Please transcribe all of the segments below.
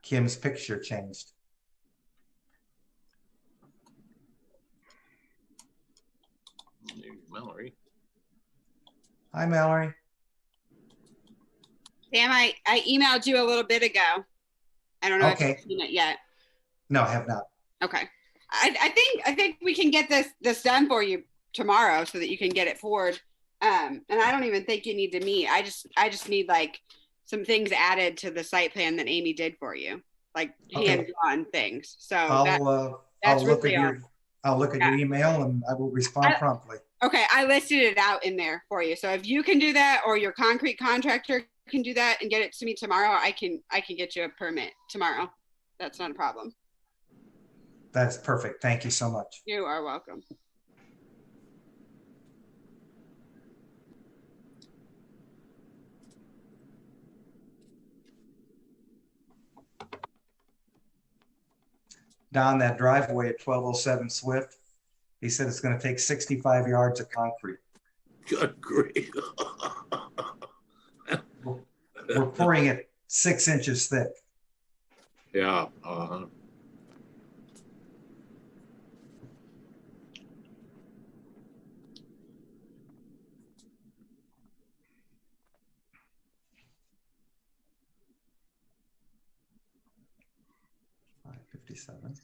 Kim's picture changed. There's Mallory. Hi, Mallory. Sam, I emailed you a little bit ago. I don't know if you've seen it yet. No, I have not. Okay. I think we can get this done for you tomorrow so that you can get it forward. And I don't even think you need to meet. I just need like some things added to the site plan that Amy did for you, like hands-on things. So I'll look at your email and I will respond promptly. Okay, I listed it out in there for you. So if you can do that, or your concrete contractor can do that and get it to me tomorrow, I can get you a permit tomorrow. That's not a problem. That's perfect. Thank you so much. You are welcome. Down that driveway at 1207 Swift, he said it's going to take 65 yards of concrete. Good grief. We're pouring it 6 inches thick. Yeah. 57.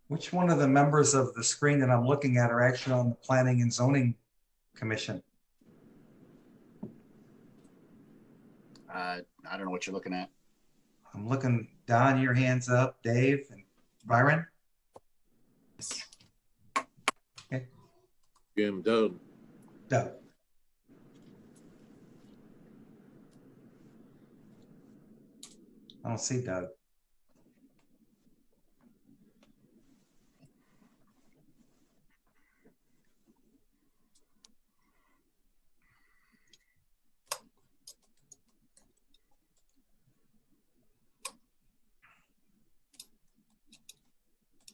Which one of the members of the screen that I'm looking at are actually on the Planning and Zoning Commission? I don't know what you're looking at. I'm looking. Don, your hands up. Dave and Byron. Okay. Jim, Doug. Doug. I don't see Doug.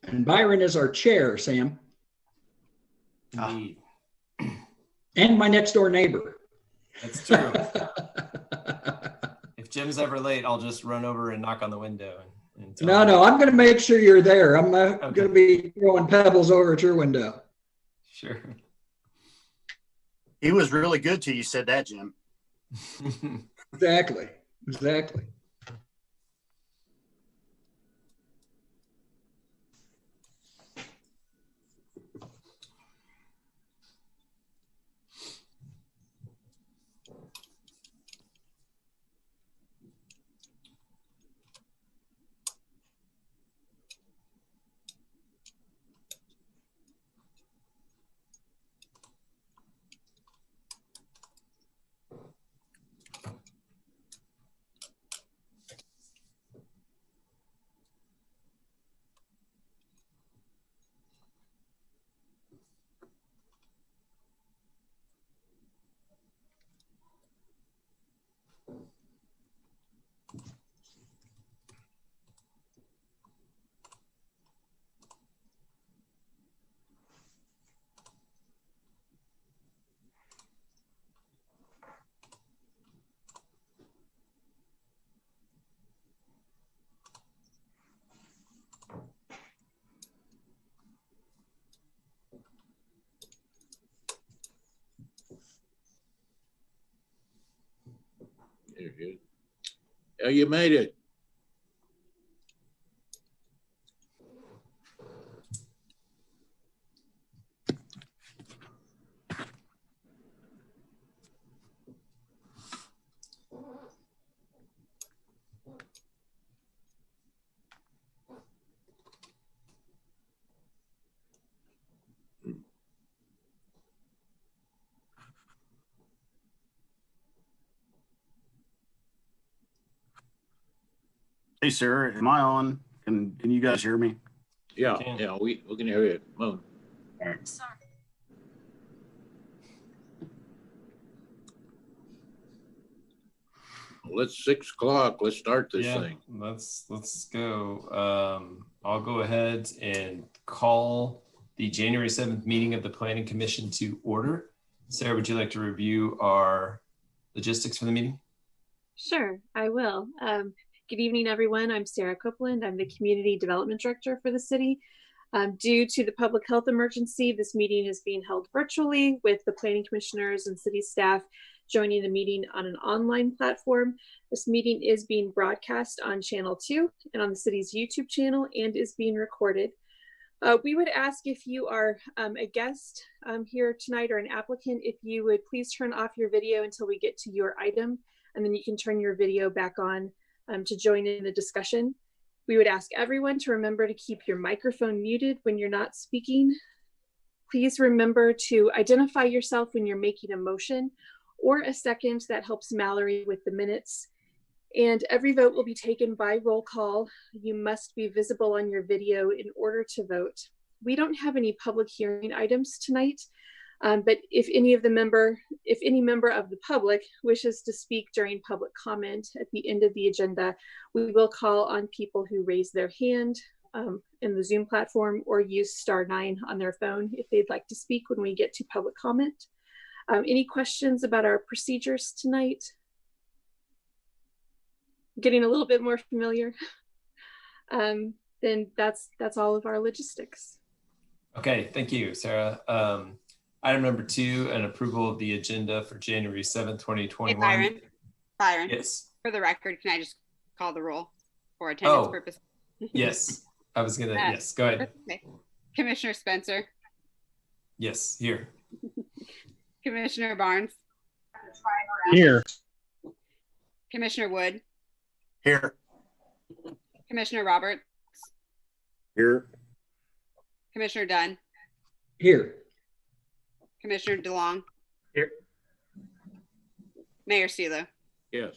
And Byron is our chair, Sam. Indeed. And my next door neighbor. That's true. If Jim's ever late, I'll just run over and knock on the window. And tell him. No, I'm going to make sure you're there. I'm not going to be throwing pebbles over at your window. Sure. He was really good till you said that, Jim. Exactly. You're good. Oh, you made it. Hey, sir, am I on? Can you guys hear me? Yeah, we can hear it. All right. Sorry. Well, it's 6 o'clock. Let's start this thing. Let's go. I'll go ahead and call the January 7th meeting of the Planning Commission to order. Sarah, would you like to review our logistics for the meeting? Sure, I will. Good evening, everyone. I'm Sarah Copeland. I'm the Community Development Director for the city. Due to the public health emergency, this meeting is being held virtually with the planning commissioners and city staff joining the meeting on an online platform. This meeting is being broadcast on Channel 2 and on the city's YouTube channel and is being recorded. We would ask if you are a guest here tonight or an applicant, if you would please turn off your video until we get to your item, and then you can turn your video back on to join in the discussion. We would ask everyone to remember to keep your microphone muted when you're not speaking. Please remember to identify yourself when you're making a motion or a second. That helps Mallory with the minutes. And every vote will be taken by roll call. You must be visible on your video in order to vote. We don't have any public hearing items tonight, but if any member of the public wishes to speak during public comment at the end of the agenda, we will call on people who raise their hand in the Zoom platform or use *9 on their phone if they'd like to speak when we get to public comment. Any questions about our procedures tonight? Getting a little bit more familiar, then that's all of our logistics. Okay, thank you, Sarah. Item number 2, an approval of the agenda for January 7th, 2021. Hey, Byron, Yes. for the record, can I just call the roll for attendance purposes? Yes, I was gonna, yes, go ahead. Okay. Commissioner Spencer. Yes, here. Commissioner Barnes. Here. Commissioner Wood. Here. Commissioner Roberts. Here. Commissioner Dunn. Here. Commissioner DeLong. Here. Mayor Stilo. Yes.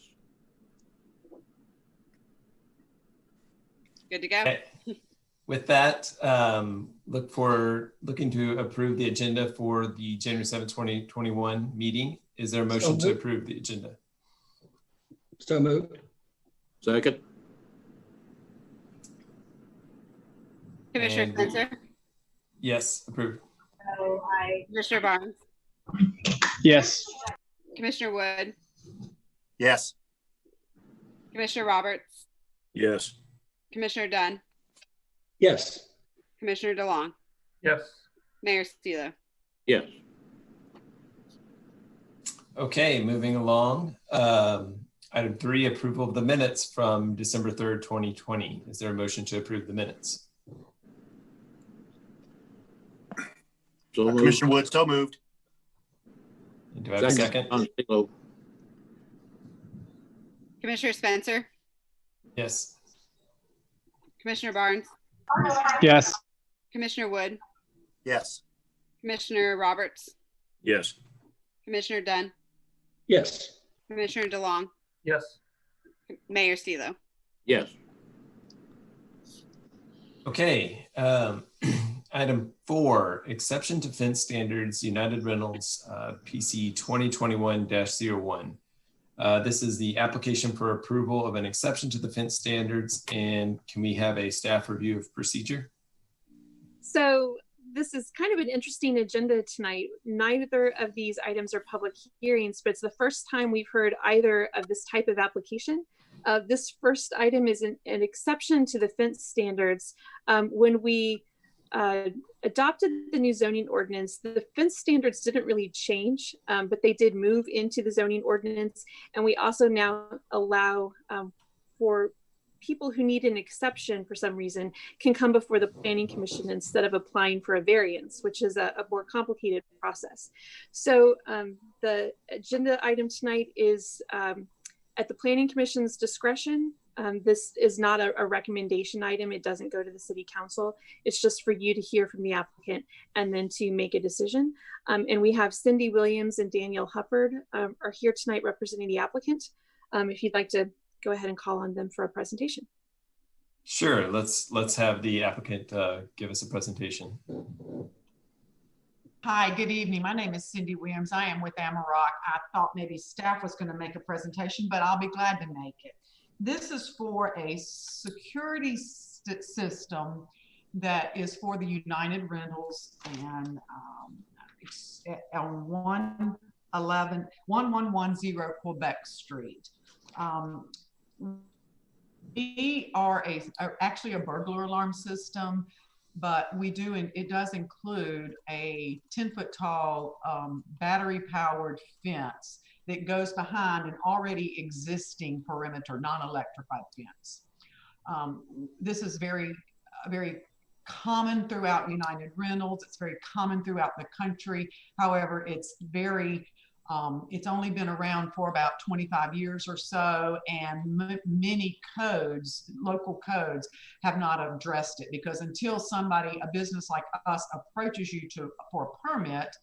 Good to go. Okay. With that, looking to approve the agenda for the January 7th, 2021 meeting. Is there a motion to approve the agenda? So moved. Second. Commissioner And Spencer. Yes, approved. Commissioner Barnes. Yes. Commissioner Wood. Yes. Commissioner Roberts. Yes. Commissioner Dunn. Yes. Commissioner DeLong. Yes. Mayor Stilo. Yes. Okay, moving along. Item 3, approval of the minutes from December 3rd, 2020. Is there a motion to approve the minutes? So moved. Commissioner Wood, so moved. And do I have a second? Untitled. Commissioner Spencer. Yes. Commissioner Barnes. Yes. Commissioner Wood. Yes. Commissioner Roberts. Yes. Commissioner Dunn. Yes. Commissioner DeLong. Yes. Mayor Stilo. Yes. Okay. Item 4, exception to fence standards, United Rentals, PC 2021-01. This is the application for approval of an exception to the fence standards. And can we have a staff review of procedure? So this is kind of an interesting agenda tonight. Neither of these items are public hearings, but it's the first time we've heard either of this type of application. This first item is an exception to the fence standards. When we adopted the new zoning ordinance, the fence standards didn't really change, but they did move into the zoning ordinance. And we also now allow for people who need an exception for some reason can come before the Planning Commission instead of applying for a variance, which is a more complicated process. So the agenda item tonight is at the Planning Commission's discretion. This is not a recommendation item. It doesn't go to the City Council. It's just for you to hear from the applicant and then to make a decision. And we have Cindy Williams and Daniel Hufford are here tonight representing the applicant. If you'd like to go ahead and call on them for a presentation. Sure, let's have the applicant give us a presentation. Hi, good evening. My name is Cindy Williams. I am with Amarok. I thought maybe staff was going to make a presentation, but I'll be glad to make it. This is for a security system that is for the United Rentals and on one 1110 Quebec Street. We are actually a burglar alarm system, but it does include a 10-foot tall battery powered fence that goes behind an already existing perimeter non-electrified fence. This is very common throughout United Rentals. It's very common throughout the country. However, it's only been around for about 25 years or so, and many local codes have not addressed it, because until a business like us approaches you for a permit,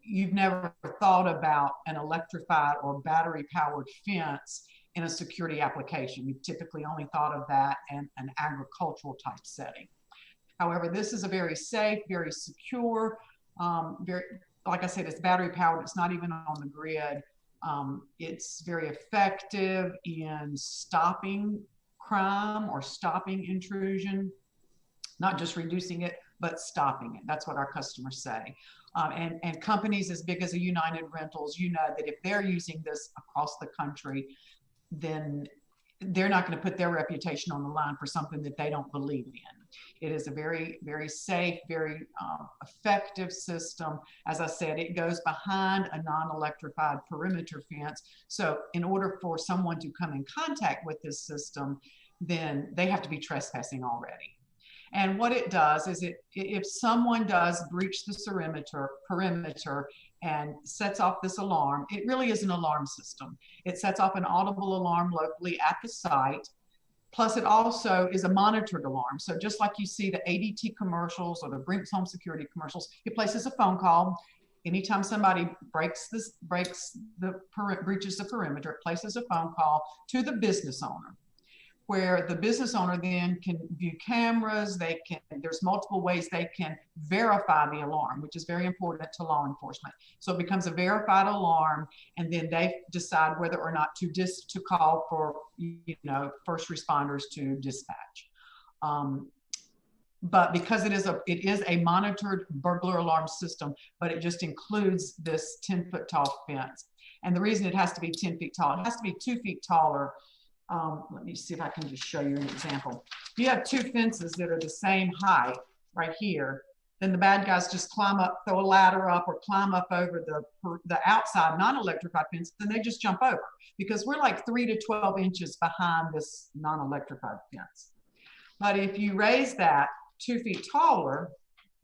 you've never thought about an electrified or battery powered fence in a security application. You've typically only thought of that in an agricultural type setting. However, this is a very safe, very secure, like I said, it's battery powered. It's not even on the grid. It's very effective in stopping crime or stopping intrusion, not just reducing it, but stopping it. That's what our customers say. And companies as big as a United Rentals, that if they're using this across the country, then they're not going to put their reputation on the line for something that they don't believe in. It is a very, very safe, very effective system. As I said, it goes behind a non-electrified perimeter fence. So in order for someone to come in contact with this system, then they have to be trespassing already. And what it does is if someone does breach the perimeter and sets off this alarm, it really is an alarm system. It sets off an audible alarm locally at the site. Plus, it also is a monitored alarm. So just like you see the ADT commercials or the Brinks Home Security commercials, it places a phone call. Anytime somebody breaches the perimeter, it places a phone call to the business owner, where the business owner then can view cameras. There's multiple ways they can verify the alarm, which is very important to law enforcement. So it becomes a verified alarm, and then they decide whether or not to call for, first responders to dispatch. But because it is a monitored burglar alarm system, but it just includes this 10-foot tall fence. And the reason it has to be 10 feet tall, it has to be 2 feet taller. Let me see if I can just show you an example. You have two fences that are the same height right here, then the bad guys just climb up, throw a ladder up, or climb up over the outside non-electrified fence, and they just jump over, because we're like 3 to 12 inches behind this non-electrified fence. But if you raise that 2 feet taller,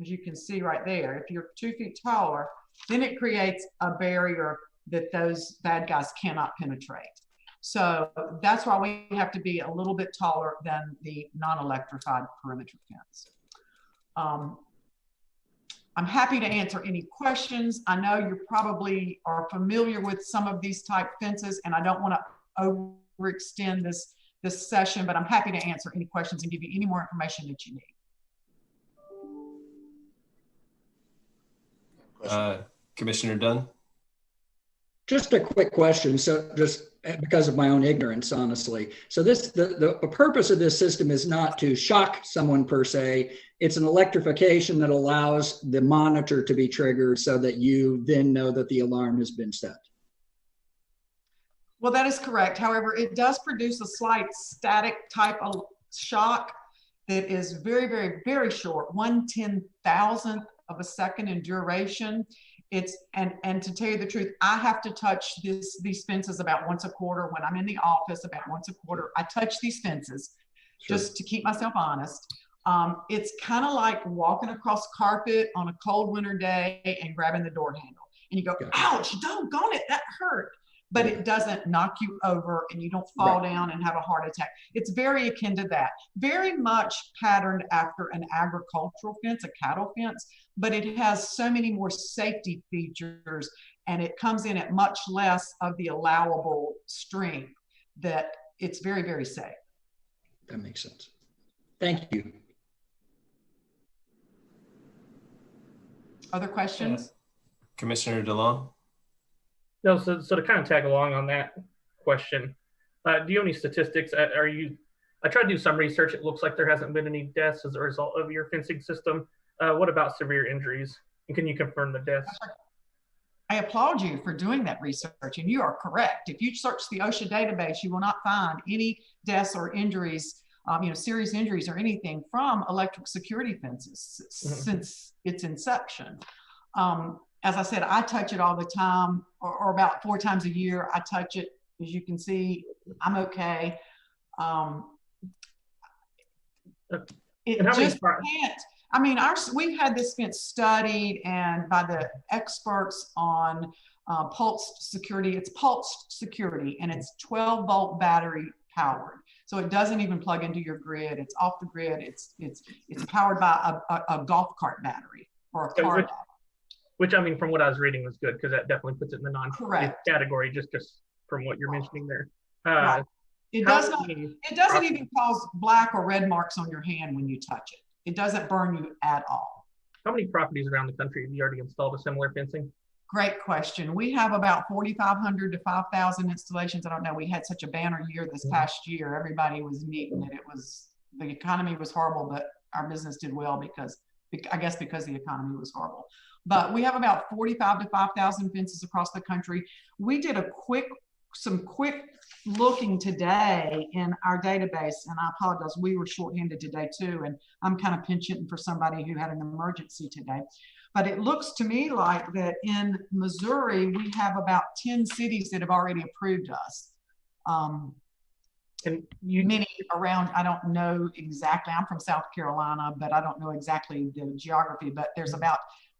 as you can see right there, if you're 2 feet taller, then it creates a barrier that those bad guys cannot penetrate. So that's why we have to be a little bit taller than the non-electrified perimeter fence. I'm happy to answer any questions. I know you probably are familiar with some of these type fences, and I don't want to overextend this session, but I'm happy to answer any questions and give you any more information that you need. Commissioner Dunn? Just a quick question. So just because of my own ignorance, honestly. So the purpose of this system is not to shock someone per se. It's an electrification that allows the monitor to be triggered so that you then know that the alarm has been set. Well, that is correct. However, it does produce a slight static type of shock that is very, very, very short, 1/10,000th of a second in duration. And to tell you the truth, I have to touch these fences about once a quarter. When I'm in the office, about once a quarter, I touch these fences just to keep myself honest. It's kind of like walking across carpet on a cold winter day and grabbing the door handle. And you go, ouch, doggone it, that hurt. But it doesn't knock you over and you don't fall down and have a heart attack. It's very akin to that. Very much patterned after an agricultural fence, a cattle fence, but it has so many more safety features, and it comes in at much less of the allowable strength that it's very, very safe. That makes sense. Thank you. Other questions? Commissioner DeLong? No, so to kind of tag along on that question, do you have any statistics? I tried to do some research. It looks like there hasn't been any deaths as a result of your fencing system. What about severe injuries? And can you confirm the deaths? I applaud you for doing that research, and you are correct. If you search the OSHA database, you will not find any deaths or injuries, serious injuries or anything from electric security fences since its inception. As I said, I touch it all the time, or about 4 times a year. I touch it. As you can see, I'm okay. It just can't. I mean, we've had this fence studied and by the experts on pulsed security. It's pulsed security, and it's 12-volt battery powered. So it doesn't even plug into your grid. It's off the grid. It's powered by a golf cart battery or a car battery. Which, I mean, from what I was reading was good, because that definitely puts it in the non-correct category, just from what you're mentioning there. Right. It doesn't even cause black or red marks on your hand when you touch it. It doesn't burn you at all. How many properties around the country have you already installed a similar fencing? Great question. We have about 4,500 to 5,000 installations. I don't know. We had such a banner year this past year. Everybody was needing it. The economy was horrible, but our business did well because the economy was horrible. But we have about 45 to 5,000 fences across the country. We did some quick looking today in our database, and I apologize, we were shorthanded today too, and I'm kind of pinch hitting for somebody who had an emergency today. But it looks to me like that in Missouri, we have about 10 cities that have already approved us. And many around, I don't know exactly, I'm from South Carolina, but I don't know exactly the geography, but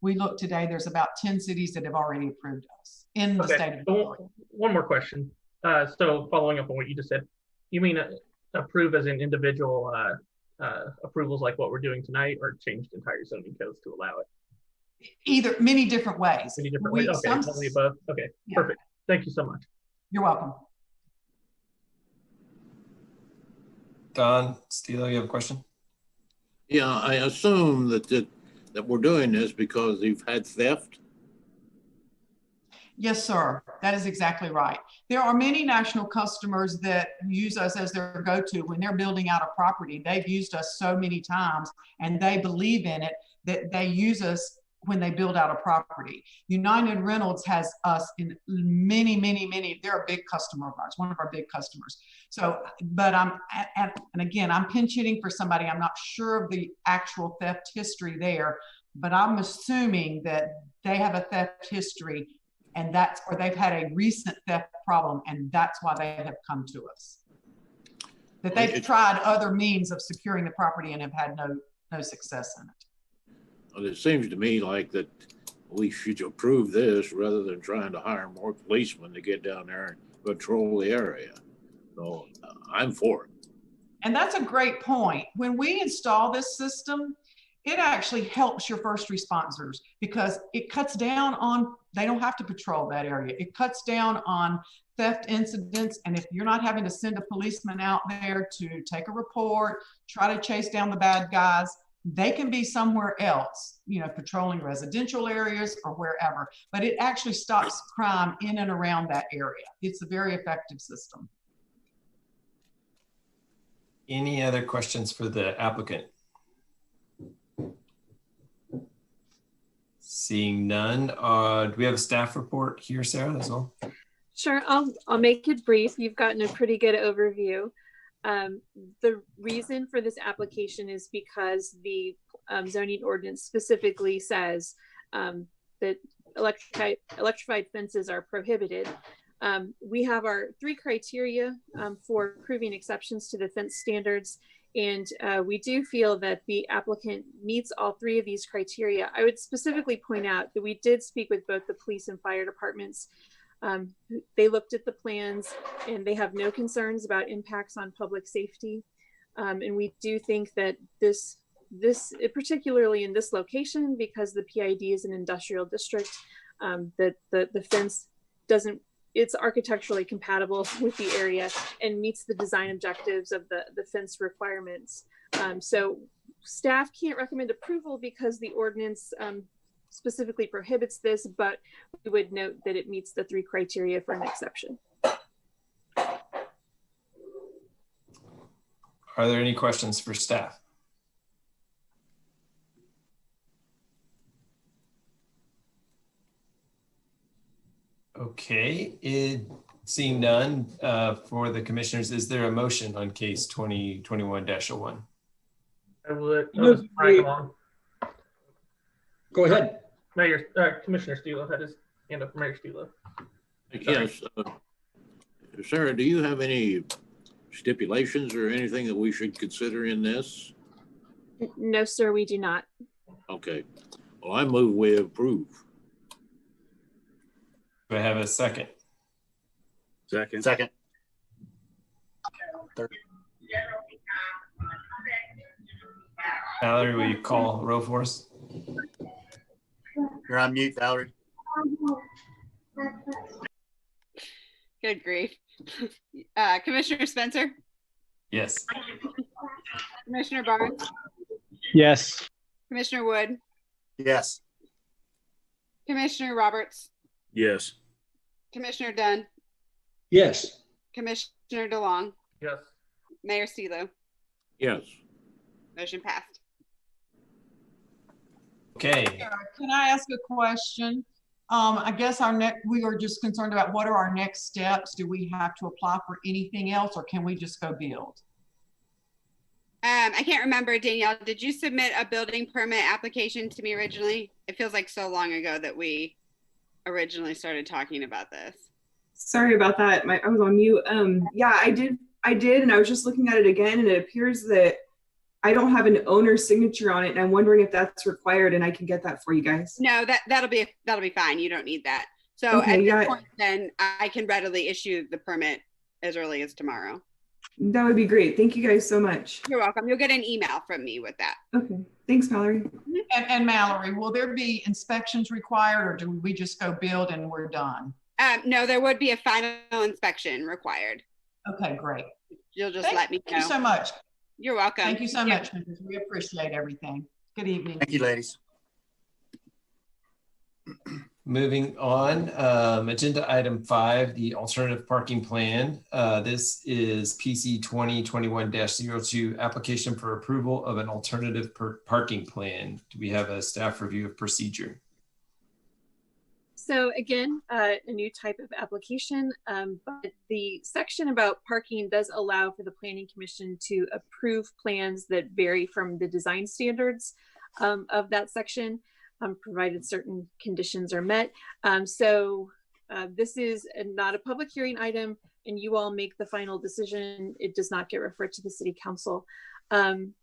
we looked today, there's about 10 cities that have already approved us in the state of Missouri. One more question. So following up on what you just said, you mean approve as in individual approvals like what we're doing tonight, or changed entire zoning codes to allow it? Many different ways. Many different ways. Okay, all the above. Okay, yeah. Perfect. Thank you so much. You're welcome. Don Steele, you have a question? Yeah, I assume that we're doing this because you've had theft. Yes, sir. That is exactly right. There are many national customers that use us as their go-to when they're building out a property. They've used us so many times, and they believe in it that they use us when they build out a property. United Rentals has us in many, they're a big customer of ours, one of our big customers. So, but and again, I'm pinch hitting for somebody. I'm not sure of the actual theft history there, but I'm assuming that they have a theft history, and or they've had a recent theft problem, and that's why they have come to us. That they've tried other means of securing the property and have had no success in it. Well, it seems to me like that we should approve this rather than trying to hire more policemen to get down there and patrol the area. So I'm for it. And that's a great point. When we install this system, it actually helps your first responders because it cuts down on, they don't have to patrol that area. It cuts down on theft incidents. And if you're not having to send a policeman out there to take a report, try to chase down the bad guys, they can be somewhere else, patrolling residential areas or wherever, but it actually stops crime in and around that area. It's a very effective system. Any other questions for the applicant? Seeing none, do we have a staff report here, Sarah, as well? Sure, I'll make it brief. You've gotten a pretty good overview. The reason for this application is because the zoning ordinance specifically says that electrified fences are prohibited. We have our 3 criteria for approving exceptions to the fence standards, and we do feel that the applicant meets all 3 of these criteria. I would specifically point out that we did speak with both the police and fire departments. They looked at the plans and they have no concerns about impacts on public safety. And we do think that this particularly in this location, because the PID is an industrial district, that the fence it's architecturally compatible with the area and meets the design objectives of the fence requirements. So staff can't recommend approval because the ordinance specifically prohibits this, but we would note that it meets the 3 criteria for an exception. Are there any questions for staff? Okay, seeing none for the commissioners, is there a motion on case 2021-01? I would. Right along. Go ahead. Mayor, Commissioner Steele had his hand up. Mayor Steele. Yes. Sarah, do you have any stipulations or anything that we should consider in this? No, sir, we do not. Okay. Well, I move we approve. Do I have a second? Second. Third. Valerie, will you call roll for us? You're on mute, Valerie. Good grief. Commissioner Spencer, Yes. Commissioner Barnes, Yes. Commissioner Wood, Yes. Commissioner Roberts, Yes. Commissioner Dunn, Yes. Commissioner DeLong, Yes. Mayor Stilo. Yes. Motion passed. Okay. Can I ask a question? I guess we are just concerned about what are our next steps? Do we have to apply for anything else, or can we just go build? I can't remember, Danielle, did you submit a building permit application to me originally? It feels like so long ago that we originally started talking about this. Sorry about that. I was on mute. Yeah, I did, and I was just looking at it again, and it appears that I don't have an owner's signature on it, and I'm wondering if that's required, and I can get that for you guys. No, that'll be fine. You don't need that. So Okay, at yeah. this point, then I can readily issue the permit as early as tomorrow. That would be great. Thank you guys so much. You're welcome. You'll get an email from me with that. Okay, thanks, Mallory. And Mallory, will there be inspections required, or do we just go build and we're done? No, there would be a final inspection required. Okay, great. You'll just let me know. Thank you so much. You're welcome. Thank you so much, Mrs. We appreciate everything. Good evening. Thank you, ladies. Moving on, agenda item 5, the alternative parking plan. This is PC 2021-02, application for approval of an alternative parking plan. Do we have a staff review of procedure? So again, a new type of application, but the section about parking does allow for the Planning Commission to approve plans that vary from the design standards of that section, provided certain conditions are met. This is not a public hearing item, and you all make the final decision. It does not get referred to the City Council. Sam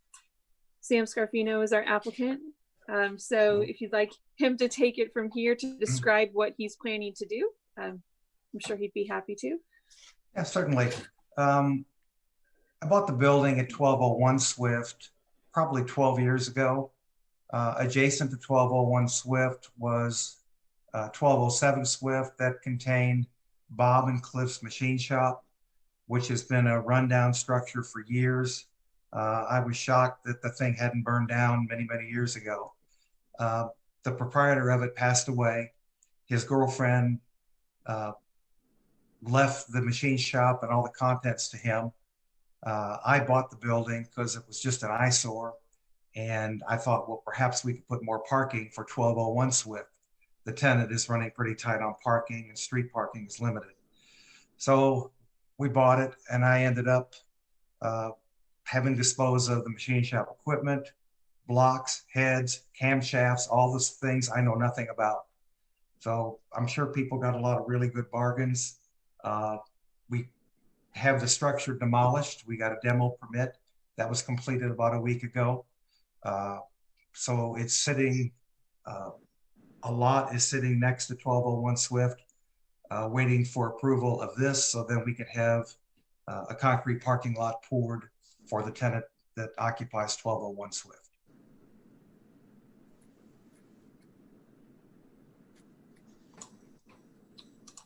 Scarfino is our applicant. So if you'd like him to take it from here to describe what he's planning to do, I'm sure he'd be happy to. Yeah, certainly. I bought the building at 1201 Swift probably 12 years ago. Adjacent to 1201 Swift was 1207 Swift that contained Bob and Cliff's Machine Shop, which has been a rundown structure for years. I was shocked that the thing hadn't burned down many, many years ago. The proprietor of it passed away. His girlfriend left the machine shop and all the contents to him. I bought the building because it was just an eyesore. And I thought, well, perhaps we could put more parking for 1201 Swift. The tenant is running pretty tight on parking, and street parking is limited. So we bought it, and I ended up having disposed of the machine shop equipment, blocks, heads, camshafts, all those things I know nothing about. So I'm sure people got a lot of really good bargains. We have the structure demolished. We got a demo permit that was completed about a week ago. So it's sitting, a lot is sitting next to 1201 Swift, waiting for approval of this, so then we can have a concrete parking lot poured for the tenant that occupies 1201 Swift.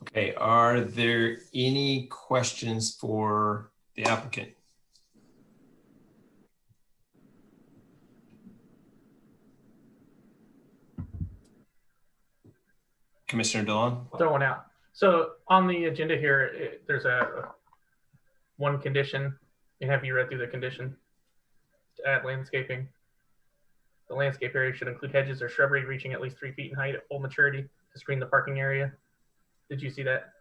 Okay, are there any questions for the applicant? Commissioner DeLong? Throw one out. So on the agenda here, there's one condition, and have you read through the condition to add landscaping? The landscape area should include hedges or shrubbery reaching at least 3 feet in height at full maturity to screen the parking area. Did you see that?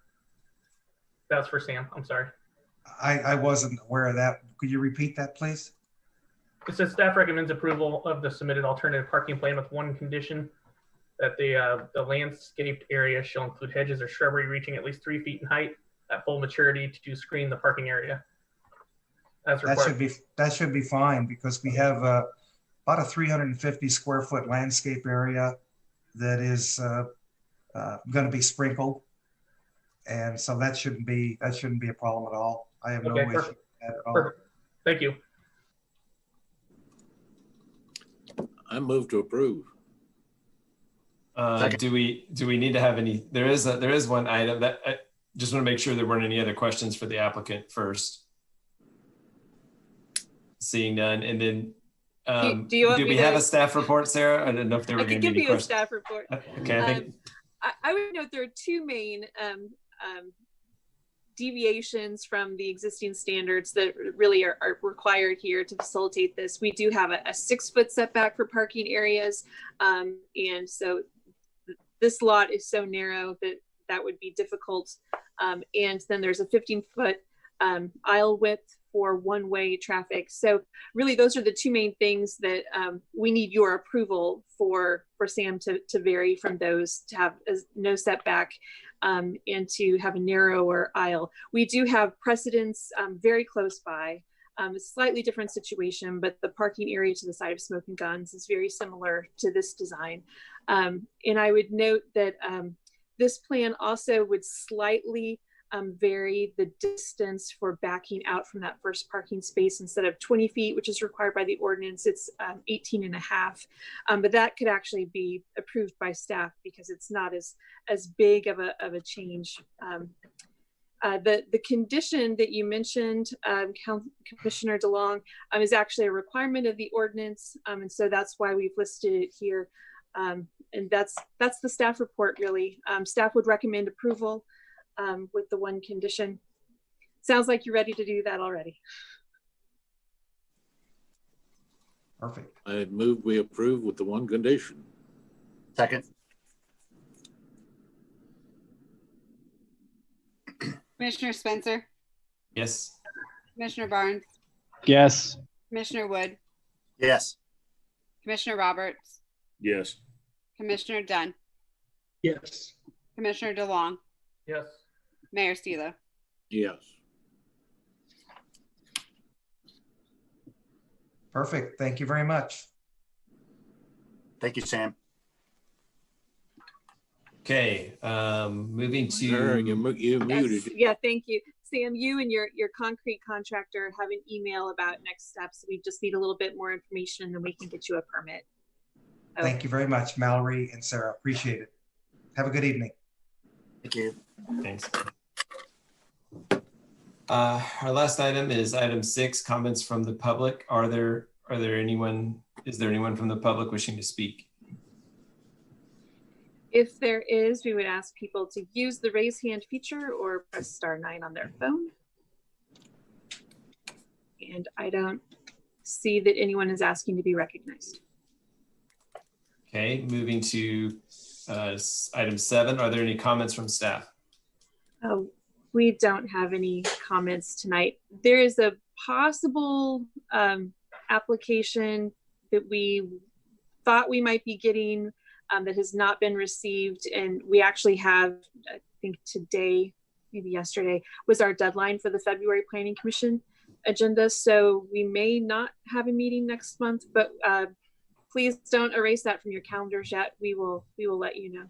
That was for Sam. I'm sorry. I wasn't aware of that. Could you repeat that, please? It says staff recommends approval of the submitted alternative parking plan with one condition, that the landscaped area shall include hedges or shrubbery reaching at least 3 feet in height at full maturity to screen the parking area. As required. That should be fine, because we have about a 350 square foot landscape area that is going to be sprinkled, and so that shouldn't be a problem at all. I have no issue with that at all. Perfect. Thank you. I move to approve. Do we need to have any? There is one item that I just want to make sure there weren't any other questions for the applicant first. Seeing none, and then do we have a staff report, Sarah? I didn't know if there were going to be any questions. I can give you a staff report. Okay, I would note there are two main deviations from the existing standards that really are required here to facilitate this. We do have a 6 foot setback for parking areas, and so this lot is so narrow that would be difficult. And then there's a 15 foot aisle width for one-way traffic. So really those are the two main things that we need your approval for Sam to vary from those, to have no setback and to have a narrower aisle. We do have precedents very close by. A slightly different situation, but the parking area to the side of Smoking Guns is very similar to this design. And I would note that this plan also would slightly vary the distance for backing out from that first parking space. Instead of 20 feet, which is required by the ordinance, it's 18 and a half. But that could actually be approved by staff because it's not as big of a change. The condition that you mentioned, Commissioner DeLong, is actually a requirement of the ordinance. And so that's why we've listed it here. And that's the staff report really. Staff would recommend approval with the one condition. Sounds like you're ready to do that already. Perfect. I move we approve with the one condition. Second. Commissioner Spencer? yes. Commissioner Barnes? Yes. Commissioner Wood? Yes. Commissioner Roberts? Yes. Commissioner Dunn? Yes. Commissioner DeLong? Yes. Mayor Stilo? Yes. Perfect. Thank you very much. Thank you, Sam. Okay, moving to. Sarah, you muted. Yeah, thank you. Sam, you and your concrete contractor have an email about next steps. We just need a little bit more information and then we can get you a permit. Okay. Thank you very much, Mallory and Sarah. Appreciate it. Have a good evening. Thank you. Thanks. Our last item is item 6, comments from the public. Is there anyone from the public wishing to speak? If there is, we would ask people to use the raise hand feature or press *9 on their phone. And I don't see that anyone is asking to be recognized. Okay, moving to item 7. Are there any comments from staff? We don't have any comments tonight. There is a possible application that we thought we might be getting that has not been received. And we actually have, I think today, maybe yesterday, was our deadline for the February Planning Commission agenda. So we may not have a meeting next month, but please don't erase that from your calendars yet. We will let you know.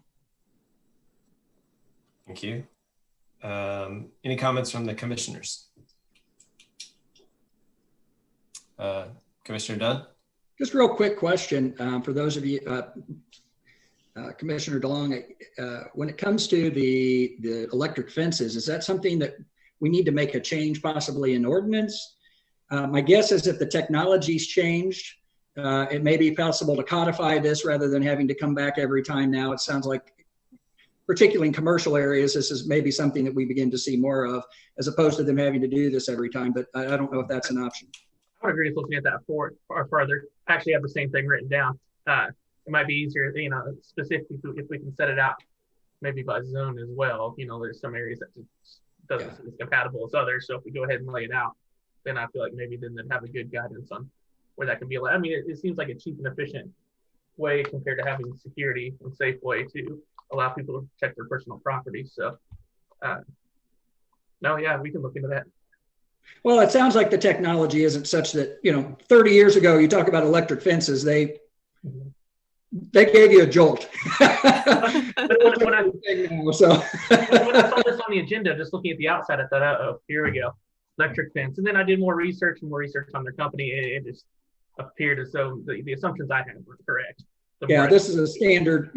Thank you. Any comments from the commissioners? Commissioner Dunn? Just real quick question for those of you, Commissioner DeLong, when it comes to the electric fences, is that something that we need to make a change possibly in ordinance? My guess is if the technology's changed, it may be possible to codify this rather than having to come back every time now. It sounds like, particularly in commercial areas, this is maybe something that we begin to see more of, as opposed to them having to do this every time, but I don't know if that's an option. I would agree with looking at that or further. I actually have the same thing written down. It might be easier, specifically if we can set it out maybe by zone as well. You know, there's some areas that just doesn't seem as compatible as others. So if we go ahead and lay it out, then I feel like maybe then they'd have a good guidance on where that can be allowed. I mean, it seems like a cheap and efficient way compared to having security and safe way to allow people to protect their personal property. So, no, yeah, we can look into that. Well, it sounds like the technology isn't such that, 30 years ago, you talk about electric fences, they gave you a jolt. When I saw this on the agenda, just looking at the outside, I thought, oh, here we go, electric fence. And then I did more research on their company. It just appeared as though the assumptions I had were correct. Yeah, this is a standard,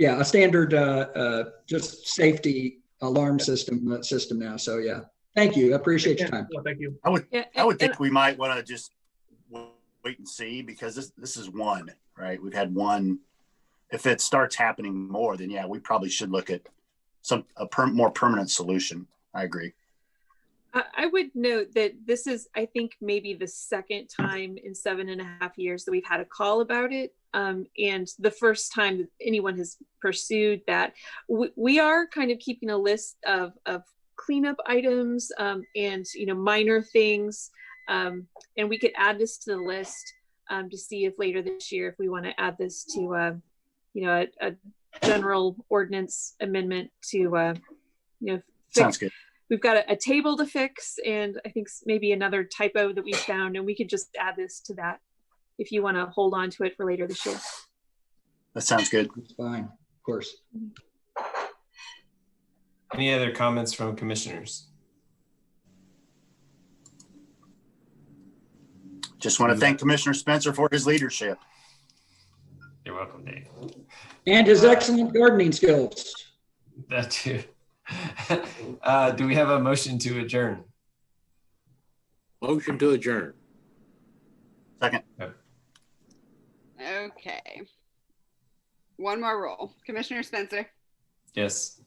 just safety alarm system now. So yeah, thank you. I appreciate your time. Well, thank you. I would think we might want to just wait and see, because this is one, right? We've had one. If it starts happening more, then yeah, we probably should look at more permanent solution. I agree. I would note that this is, I think, maybe the second time in 7.5 years that we've had a call about it. And the first time that anyone has pursued that. We are kind of keeping a list of cleanup items and, minor things. And we could add this to the list to see if later this year, if we want to add this to, a general ordinance amendment to, Sounds good. We've got a table to fix, and I think maybe another typo that we found, and we could just add this to that if you want to hold on to it for later this year. That sounds good. It's fine, of course. Any other comments from commissioners? Just want to thank Commissioner Spencer for his leadership. You're welcome, Dave. And his excellent gardening skills. That too. Do we have a motion to adjourn? Motion to adjourn. Second. Okay. One more roll. Commissioner Spencer. Yes.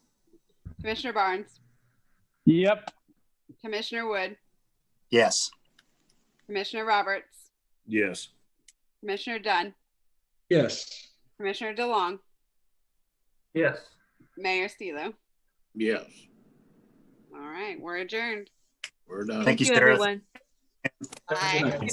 Commissioner Barnes. Yep. Commissioner Wood. Yes. Commissioner Roberts. Yes. Commissioner Dunn. Yes. Commissioner DeLong. Yes. Mayor Stilo. Yes. All right, we're adjourned. We're done. Thank you, Sarah. Everyone. Bye.